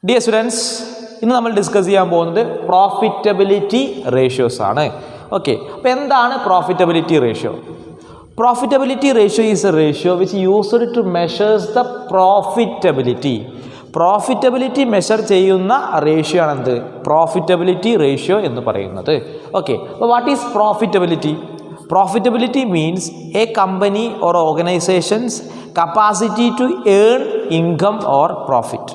Dear students, ഇന്ന് നമ്മൾ discuss ചെയ്യാൻ പോകുന്നത് പ്രോഫിറ്റബിലിറ്റി റേഷ്യോസ് ആണ്. ഓക്കെ, അപ്പോൾ എന്താണ് profitability ratio? Profitability ratio is a ratio which is used to measure the profitability. Profitability measure ചെയ്യുന്ന റേഷ്യോ ആണ് എന്ത്? Profitability ratio എന്ന് പറയുന്നത്. Okay, അപ്പോൾ what is profitability? Profitability means a company or organization's capacity to earn income or profit.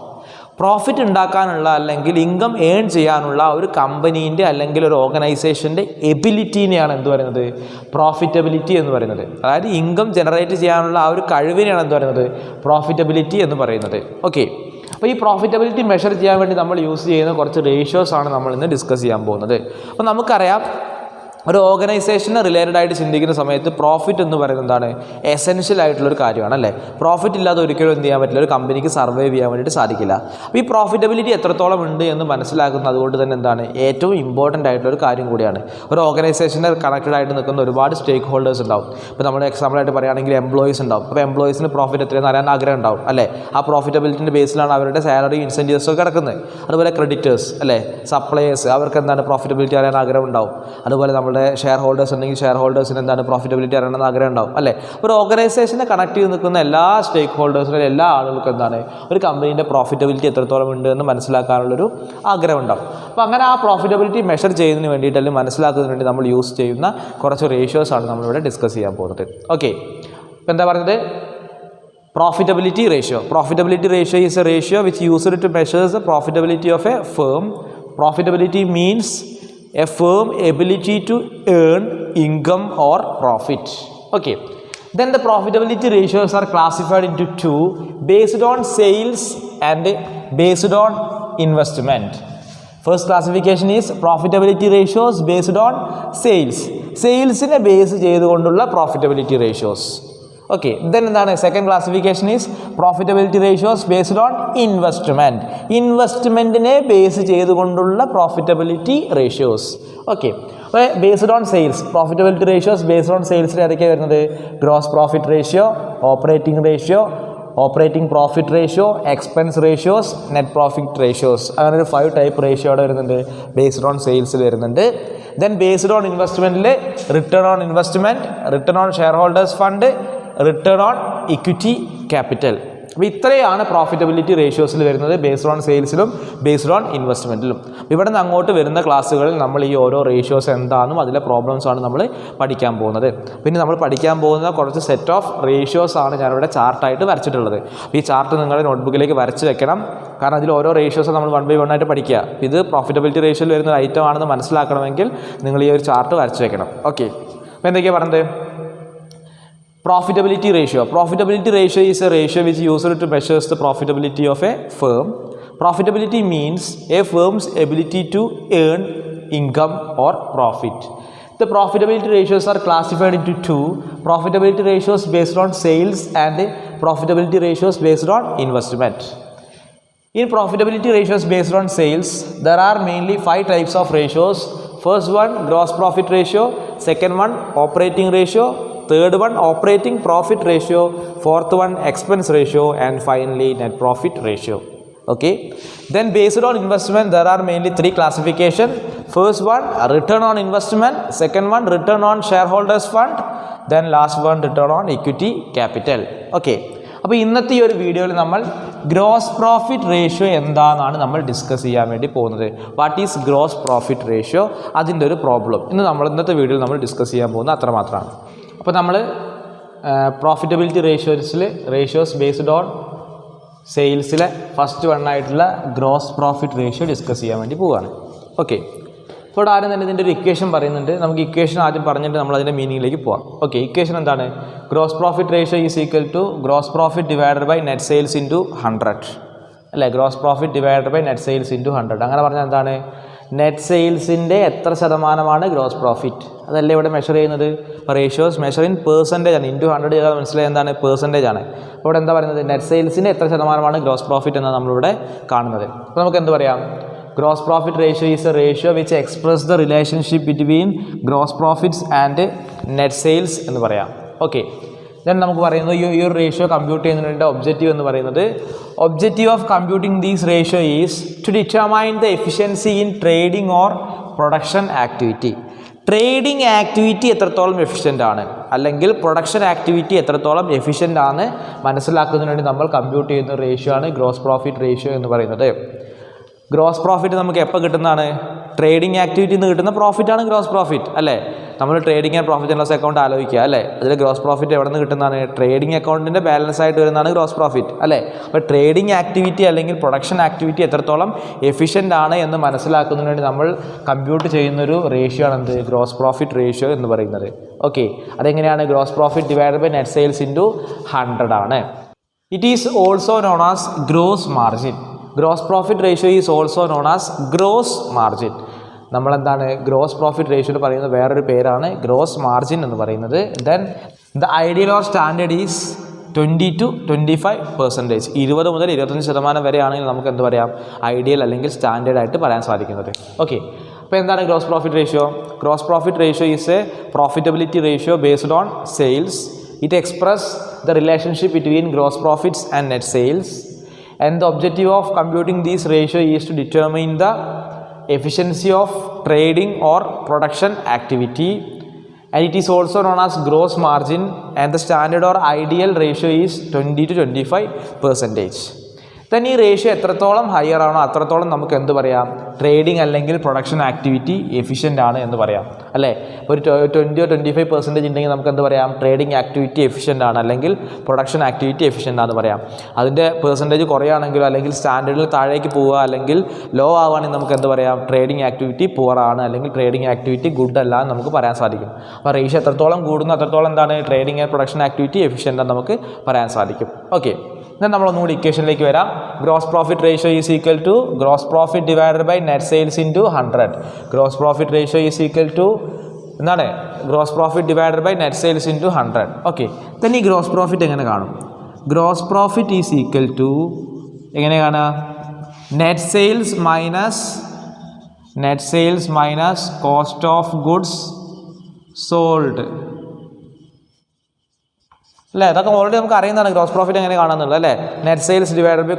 Profit ഉണ്ടാക്കാനുള്ള അല്ലെങ്കിൽ income earn ചെയ്യാനുള്ള ഒരു കമ്പനീൻ്റെ അല്ലെങ്കിൽ ഒരു ഓർഗനൈസേഷൻ്റെ എബിലിറ്റീനെയാണ് എന്ത് പറയുന്നത്? പ്രോഫിറ്റബിലിറ്റി എന്ന് പറയുന്നത്. അതായത് ഇൻകം ജനറേറ്റ് ചെയ്യാനുള്ള ആ ഒരു കഴിവിനെയാണ് എന്ത് പറയുന്നത്? പ്രോഫിറ്റബിലിറ്റി എന്ന് പറയുന്നത്. ഓക്കെ, അപ്പോൾ ഈ പ്രോഫിറ്റബിലിറ്റി മെഷർ ചെയ്യാൻ വേണ്ടി നമ്മൾ യൂസ് ചെയ്യുന്ന കുറച്ച് റേഷ്യോസ് ആണ് നമ്മൾ ഇന്ന് ഡിസ്കസ് ചെയ്യാൻ പോകുന്നത്. അപ്പോൾ നമുക്കറിയാം, ഒരു ഓർഗനൈസേഷന് റിലേറ്റഡ് ആയിട്ട് ചിന്തിക്കുന്ന സമയത്ത് പ്രോഫിറ്റ് എന്ന് പറയുന്നത് എന്താണ്? എസെൻഷ്യൽ ആയിട്ടുള്ളൊരു കാര്യമാണ് അല്ലേ? പ്രോഫിറ്റ് ഇല്ലാതെ ഒരിക്കലും എന്ത് ചെയ്യാൻ പറ്റില്ല, ഒരു കമ്പനിക്ക് സർവൈവ് ചെയ്യാൻ വേണ്ടിയിട്ട് സാധിക്കില്ല. അപ്പോൾ ഈ പ്രോഫിറ്റബിലിറ്റി എത്രത്തോളം ഉണ്ട് എന്ന് മനസ്സിലാക്കുന്നത് അതുകൊണ്ട് തന്നെ എന്താണ് ഏറ്റവും ഇമ്പോർട്ടൻ്റ് ആയിട്ടുള്ളൊരു കാര്യം കൂടിയാണ്. ഒരു ഓർഗനൈസേഷനെ കണക്റ്റഡ് ആയിട്ട് നിൽക്കുന്ന ഒരുപാട് സ്റ്റേക്ക് ഹോൾഡേഴ്സ് ഉണ്ടാവും. ഇപ്പോൾ നമ്മൾ എക്സാമ്പിളായിട്ട് പറയുകയാണെങ്കിൽ എംപ്ലോയീസ് ഉണ്ടാവും. അപ്പോൾ എംപ്ലോയീസിന് പ്രോഫിറ്റ് എത്രയെന്ന് അറിയാൻ ആഗ്രഹം ഉണ്ടാവും അല്ലേ? ആ പ്രോഫിറ്റബിലിറ്റിൻ്റെ ബേസിലാണ് അവരുടെ സാലറി ഇൻസെൻറ്റീവ്സ് ഒക്കെ കിടക്കുന്നത്. അതുപോലെ ക്രെഡിറ്റേഴ്സ് അല്ലേ, സപ്ലയേഴ്സ്, അവർക്ക് എന്താണ് പ്രോഫിറ്റബിലിറ്റി അറിയാൻ ആഗ്രഹം ഉണ്ടാവും. അതുപോലെ നമ്മുടെ ഷെയർ ഹോൾഡേഴ്സ് ഉണ്ടെങ്കിൽ ഷെയർ ഹോൾഡേഴ്സിന് എന്താണ് പ്രോഫിറ്റബിലിറ്റി അറിയണമെന്ന് ആഗ്രഹം ഉണ്ടാവും അല്ലേ? ഒരു ഓർഗനൈസേഷനെ കണക്ട് ചെയ്ത് നിൽക്കുന്ന എല്ലാ സ്റ്റേക്ക് ഹോൾഡേഴ്സിനും എല്ലാ ആളുകൾക്കും എന്താണ് ഒരു കമ്പനീൻ്റെ പ്രോഫിറ്റബിലിറ്റി എത്രത്തോളം ഉണ്ട് എന്ന് മനസ്സിലാക്കാനുള്ളൊരു ആഗ്രഹം ഉണ്ടാവും. അപ്പോൾ അങ്ങനെ ആ പ്രോഫിറ്റബിലിറ്റി മെഷർ ചെയ്യുന്നതിന് വേണ്ടിയിട്ട് അല്ലെങ്കിൽ മനസ്സിലാക്കുന്നതിന് വേണ്ടി നമ്മൾ യൂസ് ചെയ്യുന്ന കുറച്ച് റേഷ്യോസാണ് നമ്മളിവിടെ ഡിസ്കസ് ചെയ്യാൻ പോകുന്നത്. ഓക്കെ, ഇപ്പോൾ എന്താ പറയുന്നത്? Profitability ratio. Profitability ratio is a ratio which is used to measure the profitability of a firm. Profitability means a firm ability to earn income or profit. Okay, then the profitability ratios are classified into two, based on sales and based on investment. First classification is profitability ratios based on sales. Sales നെ base ചെയ്തുകൊണ്ടുള്ള profitability ratios. Okay, then എന്താണ്? Second classification is profitability ratios based on investment. ഇൻവെസ്റ്റ്മെൻറ്റിനെ base ചെയ്തുകൊണ്ടുള്ള profitability ratios. Okay, അപ്പോൾ based on sales, profitability ratios based on സെയിൽസിൽ ഏതൊക്കെയാണ് വരുന്നത്? Gross profit ratio, operating ratio, operating profit ratio, expense ratios, net profit ratios. അങ്ങനെ ഒരു 5 type ratio അവിടെ വരുന്നുണ്ട്, ബേസ്ഡ് ഓൺ സെയിൽസിൽ വരുന്നുണ്ട്. ദെൻ ബേസ്ഡ് ഓൺ ഇൻവെസ്റ്റ്മെൻറ്റിൽ return on investment, return on shareholders fund, return on equity capital. അപ്പോൾ ഇത്രയാണ് profitability റേഷ്യോസിൽ വരുന്നത്, ബേസ്ഡ് ഓൺ സെയിൽസിലും ബേസ്ഡ് ഓൺ ഇൻവെസ്റ്റ്മെൻറ്റിലും. ഇവിടെ നിന്ന് അങ്ങോട്ട് വരുന്ന ക്ലാസ്സുകളിൽ നമ്മൾ ഈ ഓരോ റേഷ്യോസ് എന്താണെന്നും അതിലെ പ്രോബ്ലംസാണ് നമ്മൾ പഠിക്കാൻ പോകുന്നത്. പിന്നെ നമ്മൾ പഠിക്കാൻ പോകുന്ന കുറച്ച് സെറ്റ് ഓഫ് റേഷ്യോസ് ആണ് ഞാനിവിടെ ചാർട്ടായിട്ട് വരച്ചിട്ടുള്ളത്. ഈ ചാർട്ട് നിങ്ങളുടെ നോട്ട്ബുക്കിലേക്ക് വരച്ച് വെക്കണം, കാരണം അതിൽ ഓരോ റേഷ്യോസ് നമ്മൾ 1 by 1 ആയിട്ട് പഠിക്കുക. ഇത് പ്രോഫിറ്റബിലിറ്റി റേഷ്യോയിൽ വരുന്ന ഒരു ഐറ്റം ആണെന്ന് മനസ്സിലാക്കണമെങ്കിൽ നിങ്ങൾ ഈ ഒരു ചാർട്ട് വരച്ച് വെക്കണം. ഓക്കെ, അപ്പോൾ എന്തൊക്കെയാണ് പറഞ്ഞത്? Profitability ratio. Profitability ratio is a ratio which is used to measure the profitability of a firm. Profitability means a firm's ability to earn income or profit. The profitability ratios are classified into two: profitability ratios based on sales and profitability ratios based on investment. In profitability ratios based on sales, there are mainly 5 types of ratios. First one, gross profit ratio. Second one, operating ratio. Third one, operating profit ratio. Fourth one, expense ratio. And finally, net profit ratio. Okay, then based on investment, there are mainly 3 classification. First one, return on investment. Second one, return on shareholders fund. Then last one, return on equity capital. Okay, അപ്പോൾ ഇന്നത്തെ ഈ ഒരു വീഡിയോയിൽ നമ്മൾ gross profit ratio എന്താണെന്നാണ് നമ്മൾ discuss ചെയ്യാൻ വേണ്ടി പോകുന്നത്. What is gross profit ratio, അതിൻ്റെ ഒരു പ്രോബ്ലം ഇന്നത്തെ വീഡിയോയിൽ നമ്മൾ ഡിസ്കസ് ചെയ്യാൻ പോകുന്നത് അത്രമാത്രമാണ്. അപ്പോൾ നമ്മൾ പ്രോഫിറ്റബിലിറ്റി റേഷ്യോസ് ബേസ്ഡ് ഓൺ സെയിൽസിലെ ഫസ്റ്റ് വൺ ആയിട്ടുള്ള ഗ്രോസ് പ്രോഫിറ്റ് റേഷ്യോ ഡിസ്കസ് ചെയ്യാൻ വേണ്ടി പോവുകയാണ്. ഓക്കെ, ഇപ്പോൾ ആദ്യം തന്നെ ഇതിൻ്റെ ഒരു ഇക്വേഷൻ പറയുന്നുണ്ട്. നമുക്ക് ഇക്വേഷൻ ആദ്യം പറഞ്ഞിട്ട് നമ്മൾ അതിൻ്റെ മീനിങ്ങിലേക്ക് പോകാം. ഓക്കെ, ഇക്വേഷൻ എന്താണ്? Gross profit ratio is equal to gross profit divided by net sales into 100 അല്ലേ? Gross profit divided by net sales into 100. അങ്ങനെ പറഞ്ഞാൽ എന്താണ്? നെറ്റ് സെയിൽസിൻ്റെ എത്ര ശതമാനമാണ് ഗ്രോസ് പ്രോഫിറ്റ്, അതല്ലേ ഇവിടെ മെഷർ ചെയ്യുന്നത്. ഇപ്പോൾ റേഷ്യോസ് മെഷർ ഇൻ പെർസെൻറ്റേജ് ആണ്. ഇൻറ്റു 100 ചെയ്താൽ മനസ്സിലായി എന്താണ്? പെർസെൻറ്റേജ് ആണ്. അപ്പോൾ ഇവിടെ എന്താ പറയുന്നത്? നെറ്റ് സെയിൽസിൻ്റെ എത്ര ശതമാനമാണ് ഗ്രോസ് പ്രോഫിറ്റ് എന്നാണ് നമ്മളിവിടെ കാണുന്നത്. അപ്പോൾ നമുക്ക് എന്ത് പറയാം? Gross profit ratio is a ratio which express the relationship between gross profits and net sales എന്ന് പറയാം. ഓക്കെ, ദെൻ നമുക്ക് പറയുന്നത് ഈ ഒരു റേഷ്യോ കമ്പ്യൂട്ട് ചെയ്യുന്നതിൻ്റെ ഒബ്ജക്റ്റീവ് എന്ന് പറയുന്നത് objective of computing these ratio is to determine the efficiency in trading or production activity. Trading activity എത്രത്തോളം എഫിഷ്യൻ്റ് ആണ് അല്ലെങ്കിൽ പ്രൊഡക്ഷൻ ആക്ടിവിറ്റി എത്രത്തോളം എഫിഷ്യൻ്റ് ആണ് മനസ്സിലാക്കുന്നതിന് വേണ്ടി നമ്മൾ കമ്പ്യൂട്ട് ചെയ്യുന്ന റേഷ്യോ ആണ് ഗ്രോസ് പ്രോഫിറ്റ് റേഷ്യോ എന്ന് പറയുന്നത്. ഗ്രോസ് പ്രോഫിറ്റ് നമുക്ക് എപ്പോൾ കിട്ടുന്നതാണ്? ട്രേഡിംഗ് ആക്ടിവിറ്റിയിൽ നിന്ന് കിട്ടുന്ന പ്രോഫിറ്റാണ് ഗ്രോസ് പ്രോഫിറ്റ് അല്ലേ? നമ്മൾ trading and profit and loss account ആലോചിക്കുക അല്ലേ? അതിൽ ഗ്രോസ് പ്രോഫിറ്റ് എവിടെ നിന്ന് കിട്ടുന്നതാണ്? ട്രേഡിംഗ് അക്കൗണ്ടിൻ്റെ ബാലൻസ് ആയിട്ട് വരുന്നതാണ് ഗ്രോസ് പ്രോഫിറ്റ് അല്ലേ? അപ്പോൾ ട്രേഡിംഗ് ആക്ടിവിറ്റി അല്ലെങ്കിൽ പ്രൊഡക്ഷൻ ആക്ടിവിറ്റി എത്രത്തോളം എഫിഷ്യൻ്റ് ആണ് എന്ന് മനസ്സിലാക്കുന്നതിന് വേണ്ടി നമ്മൾ കമ്പ്യൂട്ട് ചെയ്യുന്നൊരു റേഷ്യോ ആണ് എന്ത്? ഗ്രോസ് പ്രോഫിറ്റ് റേഷ്യോ എന്ന് പറയുന്നത്. ഓക്കെ, അതെങ്ങനെയാണ്? Gross profit divided by net sales into 100 ആണ്. It is also known as gross margin. Gross profit ratio is also known as gross margin. നമ്മളെന്താണ് ഗ്രോസ് പ്രോഫിറ്റ് റേഷ്യോ പറയുന്നത് വേറൊരു പേരാണ് ഗ്രോസ് മാർജിൻ എന്ന് പറയുന്നത്. Then the ideal or standard is 20 to 25%. 20 മുതൽ 25% വരെ ആണെങ്കിൽ നമുക്ക് എന്ത് പറയാം? ഐഡിയൽ അല്ലെങ്കിൽ സ്റ്റാൻഡേർഡ് ആയിട്ട് പറയാൻ സാധിക്കുന്നത്. ഓക്കെ, അപ്പോൾ എന്താണ് gross profit ratio? Gross profit ratio is a profitability ratio based on sales. It express the relationship between gross profits and net sales. And the objective of computing this ratio is to determine the efficiency of trading or production activity, and it is also known as gross margin, and the standard or ideal ratio is 20 to 25%. then ഈ ratio എത്രത്തോളം higher ആണോ അത്രത്തോളം നമുക്ക് എന്ത് പറയാം? Trading അല്ലെങ്കിൽ production activity efficient ആണ് എന്ന് പറയാം അല്ലേ? ഒരു 20 or 25% ഉണ്ടെങ്കിൽ നമുക്ക് എന്ത് പറയാം? ട്രേഡിംഗ് ആക്ടിവിറ്റി എഫിഷ്യൻ്റ് ആണ് അല്ലെങ്കിൽ പ്രൊഡക്ഷൻ ആക്ടിവിറ്റി എഫിഷ്യൻ്റ് ആണെന്ന് പറയാം. അതിൻ്റെ പെർസെൻറ്റേജ് കുറയാണെങ്കിലോ അല്ലെങ്കിൽ സ്റ്റാൻഡേർഡിൽ താഴേക്ക് പോവുക അല്ലെങ്കിൽ ലോ ആവുകയാണെങ്കിൽ നമുക്ക് എന്ത് പറയാം? ട്രേഡിംഗ് ആക്ടിവിറ്റി പുവർ ആണ് അല്ലെങ്കിൽ ട്രേഡിംഗ് ആക്ടിവിറ്റി ഗുഡ് അല്ല എന്ന് നമുക്ക് പറയാൻ സാധിക്കും. അപ്പോൾ റേഷ്യോ എത്രത്തോളം കൂടുന്നു അത്രത്തോളം എന്താണ്? Trading and production activity efficient ആണെന്ന് നമുക്ക് പറയാൻ സാധിക്കും. ഓക്കെ, then നമ്മളൊന്നുകൂടി ഇക്വേഷനിലേക്ക് വരാം. Gross profit ratio is equal to gross profit divided by net sales into 100. Gross profit ratio is equal to എന്താണ്? Gross profit divided by net sales into 100. Okay, then ഈ gross profit എങ്ങനെ കാണും? Gross profit is equal to എങ്ങനെ കാണുക? Net sales minus cost of goods sold അല്ലേ? അതൊക്കെ already നമുക്ക് അറിയുന്നതാണ് ഗ്രോസ് പ്രോഫിറ്റ് എങ്ങനെ കാണാമെന്നുള്ളത് അല്ലേ? Net sales divided by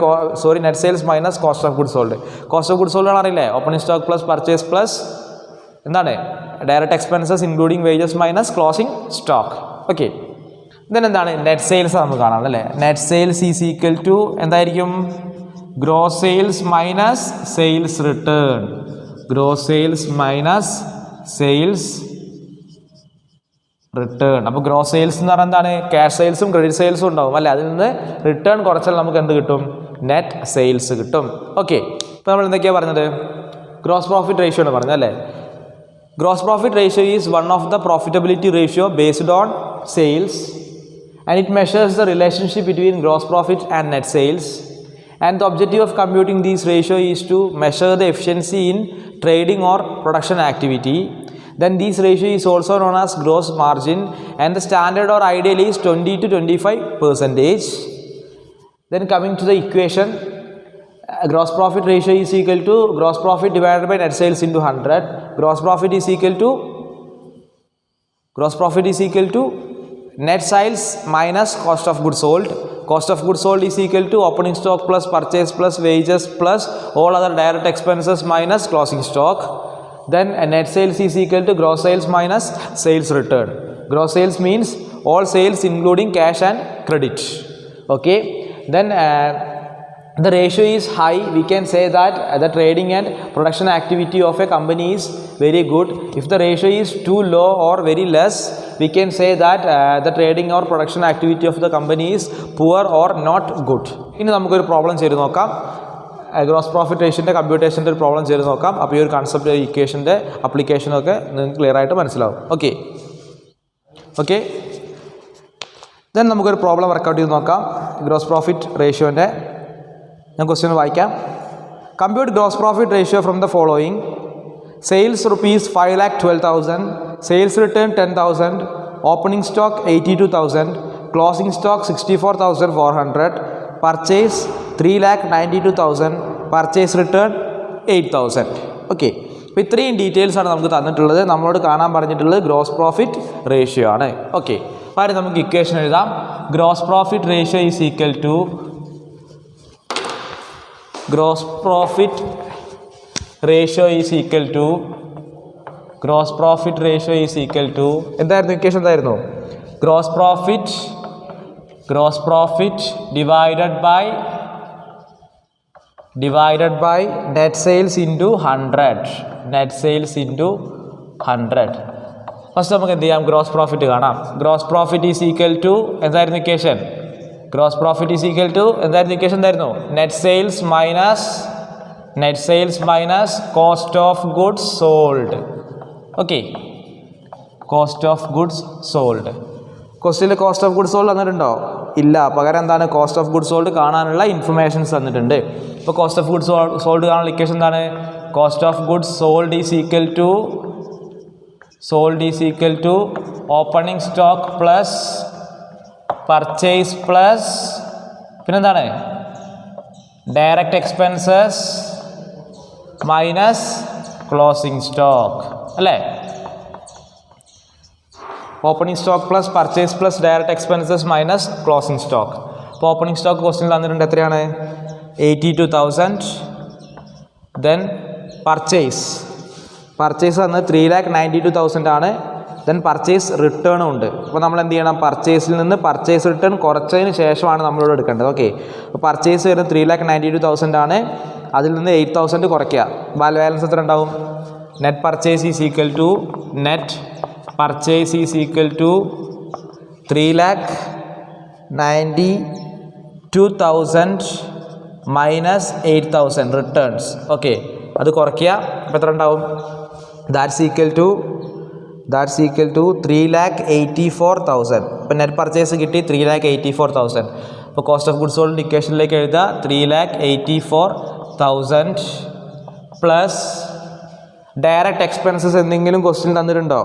net sales minus cost of goods sold. Cost of goods sold അറിയില്ലേ? Opening stock plus purchase plus എന്താണ്? Direct expenses including wages minus closing stock. Okay, then എന്താണ്? Net sales നമുക്ക് കാണാം അല്ലേ? Net sales is equal to എന്തായിരിക്കും? Gross sales minus sales return. Gross sales minus sales return. അപ്പോൾ gross sales എന്ന് പറഞ്ഞാൽ എന്താണ്? ക്യാഷ് സെയിൽസും ക്രെഡിറ്റ് സെയിൽസും ഉണ്ടാവും അല്ലേ? അതിൽ നിന്ന് റിട്ടേൺ കുറച്ചാൽ നമുക്ക് എന്ത് കിട്ടും? നെറ്റ് സെയിൽസ് കിട്ടും. ഓക്കെ, ഇപ്പോൾ നമ്മൾ എന്തൊക്കെയാണ് പറഞ്ഞത്? ഗ്രോസ് പ്രോഫിറ്റ് റേഷ്യോ ആണ് പറഞ്ഞത് അല്ലേ? Gross profit ratio is one of the profitability ratio based on sales, and it measures the relationship between gross profit and net sales. And the objective of computing this ratio is to measure the efficiency in trading or production activity. Then this ratio is also known as gross margin, and the standard or ideal is 20 to 25%. Then coming to the equation, gross profit ratio is equal to gross profit divided by net sales into 100. Gross profit is equal to net sales minus cost of goods sold. Cost of goods sold is equal to opening stock plus purchase plus wages plus all other direct expenses minus closing stock. Then net sales is equal to gross sales minus sales return. Gross sales means all sales including cash and credit. Okay, then the ratio is high. We can say that the trading and production activity of a company is very good. If the ratio is too low or very less, we can say that the trading or production activity of the company is poor or not good. ഇനി നമുക്കൊരു problem ചെയ്ത് നോക്കാം. Gross profit റേഷ്യോൻ്റെ കമ്പ്യൂട്ടേഷൻ്റെ ഒരു problem ചെയ്ത് നോക്കാം. അപ്പോൾ ഈ ഒരു കൺസെപ്റ്റ് ഇക്വേഷൻ്റെ അപ്ലിക്കേഷനൊക്കെ നിങ്ങൾക്ക് ക്ലിയർ ആയിട്ട് മനസ്സിലാവും. ഓക്കെ ദെൻ നമുക്കൊരു പ്രോബ്ലം വർക്കൗട്ട് ചെയ്ത് നോക്കാം. ഗ്രോസ് പ്രോഫിറ്റ് റേഷ്യോൻ്റെ ഞാൻ ക്വസ്റ്റ്യൻ വായിക്കാം. Compute gross profit ratio from the following: sales rupees 5,12,000, sales return 10,000, opening stock 82,000, closing stock 64,400, purchase 3,92,000, purchase return 8,000. Okay, അപ്പോൾ ഇത്രയും ഡീറ്റെയിൽസ് ആണ് നമുക്ക് തന്നിട്ടുള്ളത്. നമ്മളോട് കാണാൻ പറഞ്ഞിട്ടുള്ളത് ഗ്രോസ് പ്രോഫിറ്റ് റേഷ്യോ ആണ്. ഓക്കെ, അപ്പോൾ നമുക്ക് ഇക്വേഷൻ എഴുതാം. Gross profit ratio is equal to എന്തായിരുന്നു ഇക്വേഷൻ? എന്തായിരുന്നു? Gross profit divided by net sales into 100. First നമുക്ക് എന്ത് ചെയ്യാം? ഗ്രോസ് പ്രോഫിറ്റ് കാണാം. Gross profit is equal to എന്തായിരുന്നു ഇക്വേഷൻ? എന്തായിരുന്നു? Net sales minus cost of goods sold. Okay, cost of goods sold. ക്വസ്റ്റ്യനിൽ cost of goods sold തന്നിട്ടുണ്ടോ? ഇല്ല. പകരം എന്താണ്? കോസ്റ്റ് ഓഫ് ഗുഡ്സ് സോൾഡ് കാണാനുള്ള ഇൻഫർമേഷൻസ് തന്നിട്ടുണ്ട്. ഇപ്പോൾ കോസ്റ്റ് ഓഫ് ഗുഡ്സ് സോൾഡ് കാണാനുള്ള ഇക്വേഷൻ എന്താണ്? Cost of goods sold is equal to opening stock plus purchase plus പിന്നെന്താണ്? Direct expenses minus closing stock അല്ലേ? Opening stock plus purchase plus direct expenses minus closing stock. അപ്പോൾ opening stock question തന്നിട്ടുണ്ട്. എത്രയാണ്? 82,000. Then purchase വന്ന് 3,92,000 ആണ്. Then purchase റിട്ടേണും ഉണ്ട്. അപ്പോൾ നമ്മൾ എന്ത് ചെയ്യണം? പർച്ചേസിൽ നിന്ന് പർച്ചേസ് റിട്ടേൺ കുറച്ചതിന് ശേഷമാണ് നമ്മളിവിടെ എടുക്കേണ്ടത്. ഓക്കെ, അപ്പോൾ പർച്ചേസ് വരുന്നത് 3,92,000 ആണ്. അതിൽ നിന്ന് 8,000 കുറയ്ക്കുക. ബാലൻസ് എത്ര ഉണ്ടാവും? Net purchase is equal to 3,92,000 minus 8,000 returns. Okay, അത് കുറയ്ക്കുക. അപ്പോൾ എത്ര ഉണ്ടാവും? That's equal to 3,84,000. അപ്പോൾ നെറ്റ് പർച്ചേസ് കിട്ടി 3,84,000. അപ്പോൾ കോസ്റ്റ് ഓഫ് ഗുഡ്സ് സോൾഡ് ഇക്വേഷനിലേക്ക് എഴുതുക. 3,84,000 പ്ലസ് ഡയറക്റ്റ് എക്സ്പെൻസസ് എന്തെങ്കിലും ക്വസ്റ്റ്യൻ തന്നിട്ടുണ്ടോ?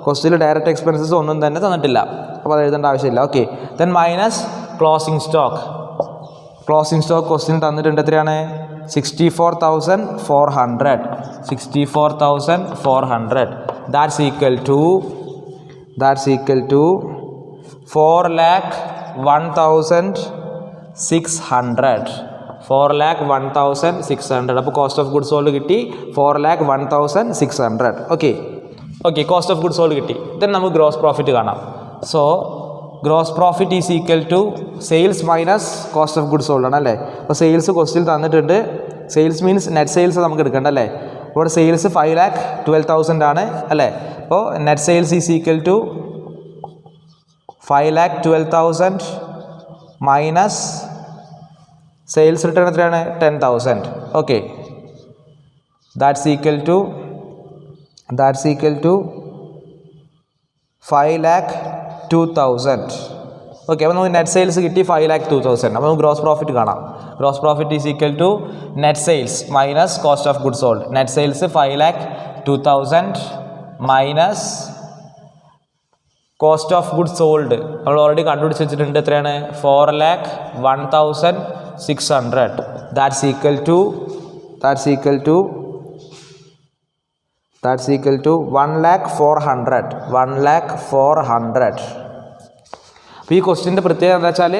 ക്വസ്റ്റ്യനിൽ ഡയറക്റ്റ് എക്സ്പെൻസസ് ഒന്നും തന്നെ തന്നിട്ടില്ല. അപ്പോൾ അത് എഴുതേണ്ട ആവശ്യമില്ല. Okay, then minus closing stock question തന്നിട്ടുണ്ട്. എത്രയാണ്? 64,400. That's equal to 4,01,600. 4,01,600. അപ്പോൾ കോസ്റ്റ് ഓഫ് ഗുഡ്സ് സോൾഡ് കിട്ടി 4,01,600. Okay, cost of goods sold കിട്ടി. ദെൻ നമുക്ക് ഗ്രോസ് പ്രോഫിറ്റ് കാണാം. So gross profit is equal to sales minus cost of goods sold ആണ് അല്ലേ? അപ്പോൾ സെയിൽസ് ക്വസ്റ്റ്യൻ തന്നിട്ടുണ്ട്. സെയിൽസ് മീൻസ് നെറ്റ് സെയിൽസ് നമുക്ക് എടുക്കേണ്ട അല്ലേ? അപ്പോൾ സെയിൽസ് 5,12,000 ആണ് അല്ലേ? അപ്പോൾ net sales is equal to 5,12,000 minus sales return എത്രയാണ്? 10,000. Okay, that's equal to 5,02,000. Okay, അപ്പോൾ നമുക്ക് നെറ്റ് സെയിൽസ് കിട്ടി 5,02,000. അപ്പോൾ നമുക്ക് ഗ്രോസ് പ്രോഫിറ്റ് കാണാം. Gross profit is equal to net sales minus cost of goods sold. Net sales 5,02,000 minus cost of goods sold നമ്മൾ already കണ്ടുപിടിച്ച് വെച്ചിട്ടുണ്ട്. എത്രയാണ്? 4,01,600. That's equal to 1,04,00,000. അപ്പോൾ ഈ ക്വസ്റ്റ്യൻ്റെ പ്രത്യേകത എന്താ വെച്ചാൽ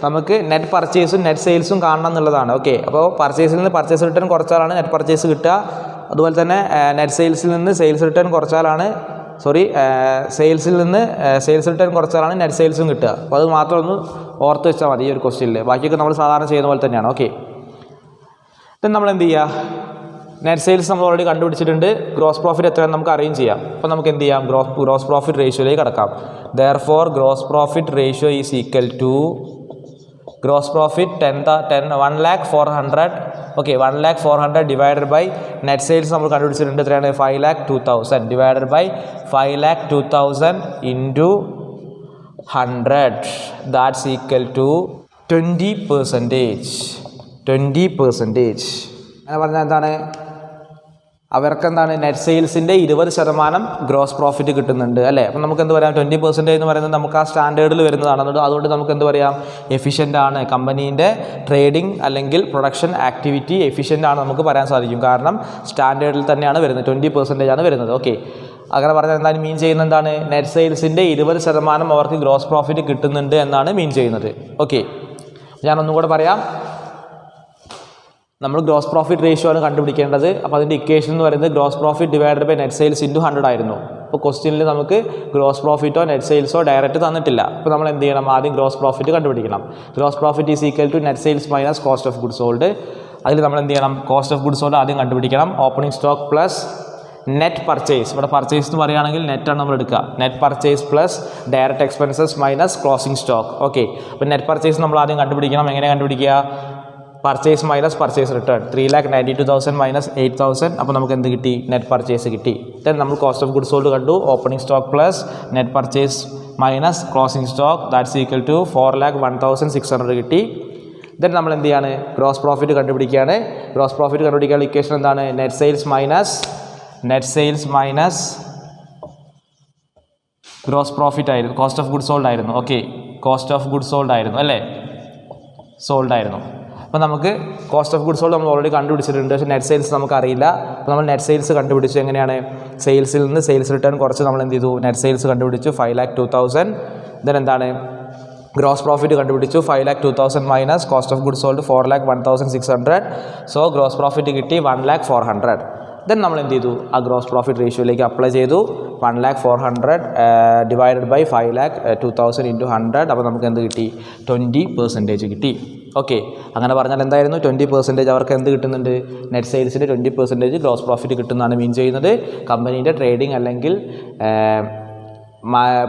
നമുക്ക് നെറ്റ് പർച്ചേസും നെറ്റ് സെയിൽസും കാണണം എന്നുള്ളതാണ്. ഓക്കെ, അപ്പോൾ പർച്ചേസിൽ നിന്ന് പർച്ചേസ് റിട്ടേൺ കുറച്ചാലാണ് നെറ്റ് പർച്ചേസ് കിട്ടുക. അതുപോലെ തന്നെ നെറ്റ് സെയിൽസിൽ നിന്ന് സെയിൽസ് റിട്ടേൺ കുറച്ചാലാണ് സെയിൽസിൽ നിന്ന് സെയിൽസ് റിട്ടേൺ കുറച്ചാലാണ് നെറ്റ് സെയിൽസും കിട്ടുക. അപ്പോൾ അത് മാത്രം ഒന്ന് ഓർത്ത് വെച്ചാൽ മതി ഈ ഒരു ക്വസ്റ്റ്യനിൽ. ബാക്കിയൊക്കെ നമ്മൾ സാധാരണ ചെയ്യുന്ന പോലെ തന്നെയാണ്. ഓക്കെ, ദെൻ നമ്മൾ എന്ത് ചെയ്യുക? നെറ്റ് സെയിൽസ് നമ്മൾ ഓൾറെഡി കണ്ടുപിടിച്ചിട്ടുണ്ട്. ഗ്രോസ് പ്രോഫിറ്റ് എത്രയാണ് നമുക്ക് അറേഞ്ച് ചെയ്യാം. അപ്പോൾ നമുക്ക് എന്ത് ചെയ്യാം? ഗ്രോസ് പ്രോഫിറ്റ് റേഷ്യോയിലേക്ക് കടക്കാം. Therefore gross profit ratio is equal to gross profit 1,04,00,000. Okay, 1,04,00,000 divided by net sales നമ്മൾ കണ്ടുപിടിച്ചിട്ടുണ്ട്. എത്രയാണ്? 5,02,000 divided by 5,02,000 into 100. That's equal to 20%. അങ്ങനെ പറഞ്ഞാൽ എന്താണ്? അവർക്കെന്താണ്? നെറ്റ് സെയിൽസിൻ്റെ 20% ഗ്രോസ് പ്രോഫിറ്റ് കിട്ടുന്നുണ്ട് അല്ലേ? അപ്പം നമുക്ക് എന്ത് പറയാം? 20% എന്ന് പറയുന്നത് നമുക്ക് ആ സ്റ്റാൻഡേർഡിൽ വരുന്നതാണ്. അതുകൊണ്ട് നമുക്ക് എന്ത് പറയാം? എഫിഷ്യൻ്റ് ആണ്. കമ്പനീൻ്റെ ട്രേഡിംഗ് അല്ലെങ്കിൽ പ്രൊഡക്ഷൻ ആക്ടിവിറ്റി എഫിഷ്യൻ്റ് ആണ് നമുക്ക് പറയാൻ സാധിക്കും. കാരണം സ്റ്റാൻഡേർഡിൽ തന്നെയാണ് വരുന്നത്. 20% ആണ് വരുന്നത്. ഓക്കെ, അങ്ങനെ പറഞ്ഞാൽ എന്താണ് മീൻ ചെയ്യുന്നത്? എന്താണ് നെറ്റ് സെയിൽസിൻ്റെ 20% അവർക്ക് ഗ്രോസ് പ്രോഫിറ്റ് കിട്ടുന്നുണ്ട് എന്നാണ് മീൻ ചെയ്യുന്നത്. ഓക്കെ, ഞാനൊന്നും കൂടെ പറയാം. നമ്മൾ ഗ്രോസ് പ്രോഫിറ്റ് റേഷ്യോ ആണ് കണ്ടുപിടിക്കേണ്ടത്. അപ്പോൾ അതിൻ്റെ ഇക്വേഷൻ എന്ന് പറയുന്നത് gross profit divided by net sales into 100 ആയിരുന്നു. അപ്പോൾ ക്വസ്റ്റ്യനിൽ നമുക്ക് ഗ്രോസ് പ്രോഫിറ്റോ നെറ്റ് സെയിൽസോ ഡയറക്റ്റ് തന്നിട്ടില്ല. അപ്പോൾ നമ്മൾ എന്ത് ചെയ്യണം? ആദ്യം ഗ്രോസ് പ്രോഫിറ്റ് കണ്ടുപിടിക്കണം. Gross profit is equal to net sales minus cost of goods sold. അതിൽ നമ്മൾ എന്ത് ചെയ്യണം? കോസ്റ്റ് ഓഫ് ഗുഡ്സ് സോൾഡ് ആദ്യം കണ്ടുപിടിക്കണം. Opening stock plus net purchase. ഇവിടെ പർച്ചേസ് എന്ന് പറയുകയാണെങ്കിൽ നെറ്റാണ് നമ്മൾ എടുക്കുക. Net purchase plus direct expenses minus closing stock. Okay, അപ്പോൾ നെറ്റ് പർച്ചേസ് നമ്മൾ ആദ്യം കണ്ടുപിടിക്കണം. എങ്ങനെ കണ്ടുപിടിക്കുക? Purchase minus purchase return. 3,92,000 minus 8,000. അപ്പോൾ നമുക്ക് എന്ത് കിട്ടി? നെറ്റ് പർച്ചേസ് കിട്ടി. ദെൻ നമ്മൾ കോസ്റ്റ് ഓഫ് ഗുഡ്സ് സോൾഡ് കണ്ടു. Opening stock plus net purchase minus closing stock that's equal to 4,01,600 കിട്ടി. ദെൻ നമ്മൾ എന്ത് ചെയ്യാണ്? ഗ്രോസ് പ്രോഫിറ്റ് കണ്ടുപിടിക്കുകയാണ്. ഗ്രോസ് പ്രോഫിറ്റ് കണ്ടുപിടിക്കാനുള്ള ഇക്വേഷൻ എന്താണ്? Net sales minus gross profit ആയിരുന്നു. കോസ്റ്റ് ഓഫ് ഗുഡ്സ് സോൾഡ് ആയിരുന്നു. Okay, cost of goods sold ആയിരുന്നു അല്ലേ? സോൾഡ് ആയിരുന്നു. അപ്പോൾ നമുക്ക് കോസ്റ്റ് ഓഫ് ഗുഡ്സ് സോൾഡ് നമ്മൾ ഓൾറെഡി കണ്ടുപിടിച്ചിട്ടുണ്ട്. പക്ഷേ നെറ്റ് സെയിൽസ് നമുക്ക് അറിയില്ല. അപ്പോൾ നമ്മൾ നെറ്റ് സെയിൽസ് കണ്ടുപിടിച്ചു. എങ്ങനെയാണ്? സെയിൽസിൽ നിന്ന് സെയിൽസ് റിട്ടേൺ കുറച്ച് നമ്മൾ എന്ത് ചെയ്തു? നെറ്റ് സെയിൽസ് കണ്ടുപിടിച്ചു 5,02,000. ദെൻ എന്താണ്? ഗ്രോസ് പ്രോഫിറ്റ് കണ്ടുപിടിച്ചു 5,02,000 minus cost of goods sold 4,01,600. So gross profit കിട്ടി 1,04,00,000. ദെൻ നമ്മൾ എന്ത് ചെയ്തു? ആ ഗ്രോസ് പ്രോഫിറ്റ് റേഷ്യോയിലേക്ക് അപ്ലൈ ചെയ്തു. 1,04,00,000 ഡിവൈഡഡ് ബൈ 5,02,000 ഇൻറ്റു 100. അപ്പോൾ നമുക്ക് എന്ത് കിട്ടി? 20% കിട്ടി. ഓക്കെ, അങ്ങനെ പറഞ്ഞാൽ എന്തായിരുന്നു? 20% അവർക്ക് എന്ത് കിട്ടുന്നുണ്ട്? നെറ്റ് സെയിൽസിൻ്റെ 20% ഗ്രോസ് പ്രോഫിറ്റ് കിട്ടുന്നതാണ് മീൻ ചെയ്യുന്നത്. കമ്പനീൻ്റെ ട്രേഡിംഗ് അല്ലെങ്കിൽ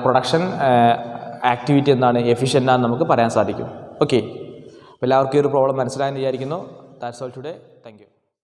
പ്രൊഡക്ഷൻ ആക്ടിവിറ്റി എന്താണ്? എഫിഷ്യൻ്റ് ആണെന്ന് നമുക്ക് പറയാൻ സാധിക്കും. ഓക്കെ, അപ്പോൾ എല്ലാവർക്കും ഈ ഒരു പ്രോബ്ലം മനസ്സിലായെന്ന് വിചാരിക്കുന്നു. That's all today.